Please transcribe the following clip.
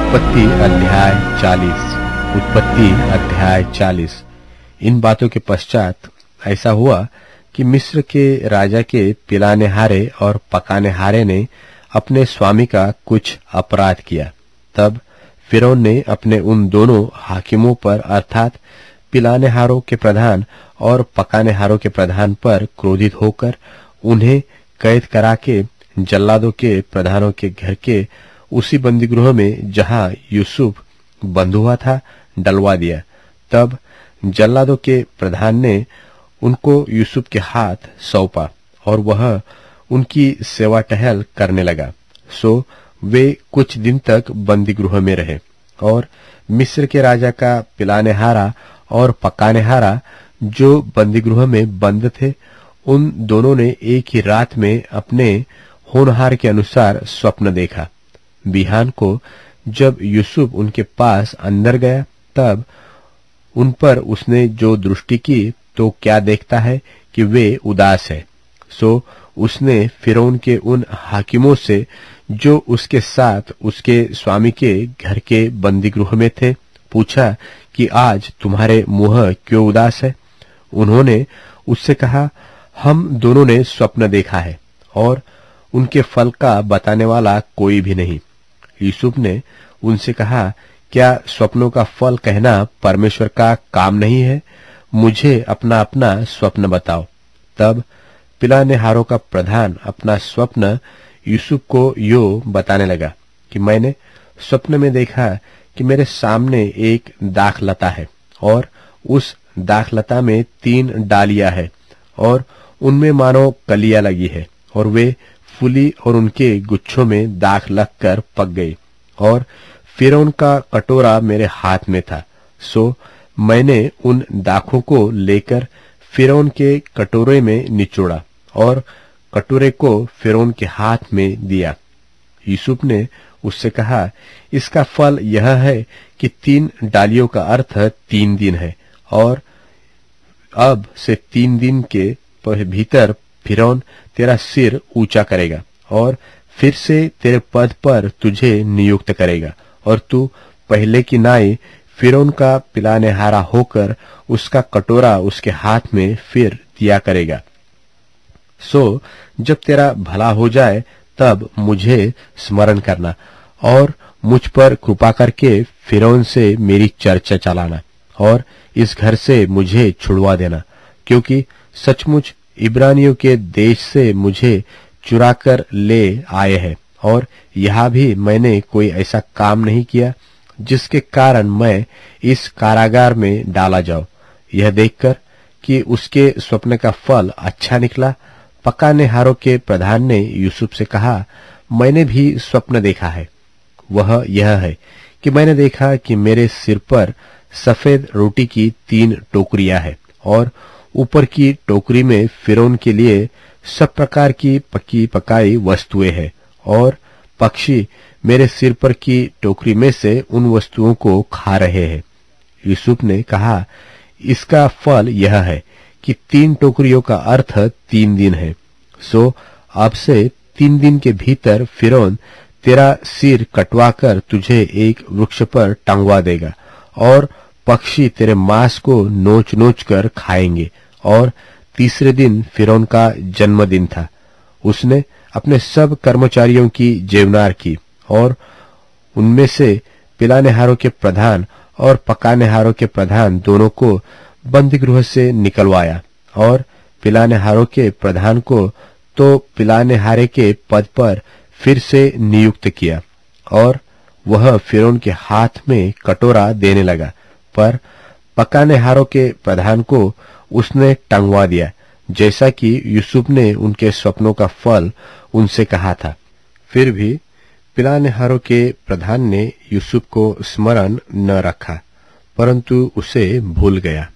उत्पत्ति अध्याय 40। उत्पत्ति अध्याय 40। इन बातों के पश्चात ऐसा हुआ कि मिस्र के राजा के पिलानेहारे और पकानेहारे ने अपने स्वामी का कुछ अपराध किया। तब फिरौन ने अपने उन दोनों हाकिमों पर अर्थात पिलानेहारों के प्रधान और पकानेहारों के प्रधान पर क्रोधित होकर उन्हें कैद करा के जल्लादों के प्रधानों के घर के उसी बंदीगृह में जहां यूसुफ बंद हुआ था डलवा दिया। तब जल्लादों के प्रधान ने उनको यूसुफ के हाथ सौंपा और वह उनकी सेवा टहल करने लगा। सो वे कुछ दिन तक बंदीगृह में रहे और मिस्र के राजा का पिलानेहारा और पकानेहारा जो बंदीगृह में बंद थे उन दोनों ने एक ही रात में अपने होनहार के अनुसार स्वप्न देखा। बिहान को जब यूसुफ उनके पास अंदर गया तब उन पर उसने जो दृष्टि की तो क्या देखता है कि वे उदास है। सो उसने फिरौन के उन हाकिमों से जो उसके साथ उसके स्वामी के घर के बंदीगृह में थे पूछा कि आज तुम्हारे मुंह क्यों उदास है। उन्होंने उससे कहा, हम दोनों ने स्वप्न देखा है और उनके फल का बताने वाला कोई भी नहीं। यूसुफ ने उनसे कहा, क्या स्वप्नों का फल कहना परमेश्वर का काम नहीं है? मुझे अपना अपना स्वप्न बताओ। तब पिलानेहारों का प्रधान अपना स्वप्न यूसुफ को यो बताने लगा कि मैंने स्वप्न में देखा कि मेरे सामने एक दाखलता है और उस दाखलता में 3 डालियां है और उनमें मानो कलियां लगी है और वे फूली और उनके गुच्छों में दाख लगकर पक गई और फिरौन का कटोरा मेरे हाथ में था। सो मैंने उन दाखों को लेकर फिरौन के कटोरे में निचोड़ा और कटोरे को फिरौन के हाथ में दिया। यूसुफ ने उससे कहा, इसका फल यह है कि 3 डालियों का अर्थ 3 दिन है और अब से 3 दिन के भीतर फिरौन तेरा सिर ऊंचा करेगा और फिर से तेरे पद पर तुझे नियुक्त करेगा और तू पहले की नाई फिरौन का पिलानेहारा होकर उसका कटोरा उसके हाथ में फिर दिया करेगा। सो जब तेरा भला हो जाए तब मुझे स्मरण करना और मुझ पर कृपा करके फिरौन से मेरी चर्चा चलाना और इस घर से मुझे छुड़वा देना, क्योंकि सचमुच इब्रानियों के देश से मुझे चुराकर ले आए हैं और यहाँ भी मैंने कोई ऐसा काम नहीं किया जिसके कारण मैं इस कारागार में डाला जाऊं। यह देखकर कि उसके स्वप्न का फल अच्छा निकला, पकानेहारों के प्रधान ने यूसुफ से कहा, मैंने भी स्वप्न देखा है। वह यह है कि मैंने देखा कि मेरे सिर पर सफेद रोटी की 3 टोकरियां हैं और ऊपर की टोकरी में फिरौन के लिए सब प्रकार की पकी पकाई वस्तुएं हैं और पक्षी मेरे सिर पर की टोकरी में से उन वस्तुओं को खा रहे हैं। यूसुफ ने कहा, इसका फल यह है कि 3 टोकरियों का अर्थ 3 दिन है। सो अब से 3 दिन के भीतर फिरौन तेरा सिर कटवाकर तुझे एक वृक्ष पर टंगवा देगा और पक्षी तेरे मांस को नोच नोच कर खाएंगे। और तीसरे दिन फिरौन का जन्मदिन था। उसने अपने सब कर्मचारियों की जेवनार की और उनमें से पिलानेहारों के प्रधान और पकानेहारों के प्रधान दोनों को बंदीगृह से निकलवाया और पिलानेहारों के प्रधान को तो पिलानेहारे के पद पर फिर से नियुक्त किया और वह फिरौन के हाथ में कटोरा देने लगा, पर पकानेहारों के प्रधान को उसने टंगवा दिया, जैसा कि यूसुफ ने उनके स्वप्नों का फल उनसे कहा था। फिर भी पिलानेहारों के प्रधान ने यूसुफ को स्मरण न रखा, परंतु उसे भूल गया।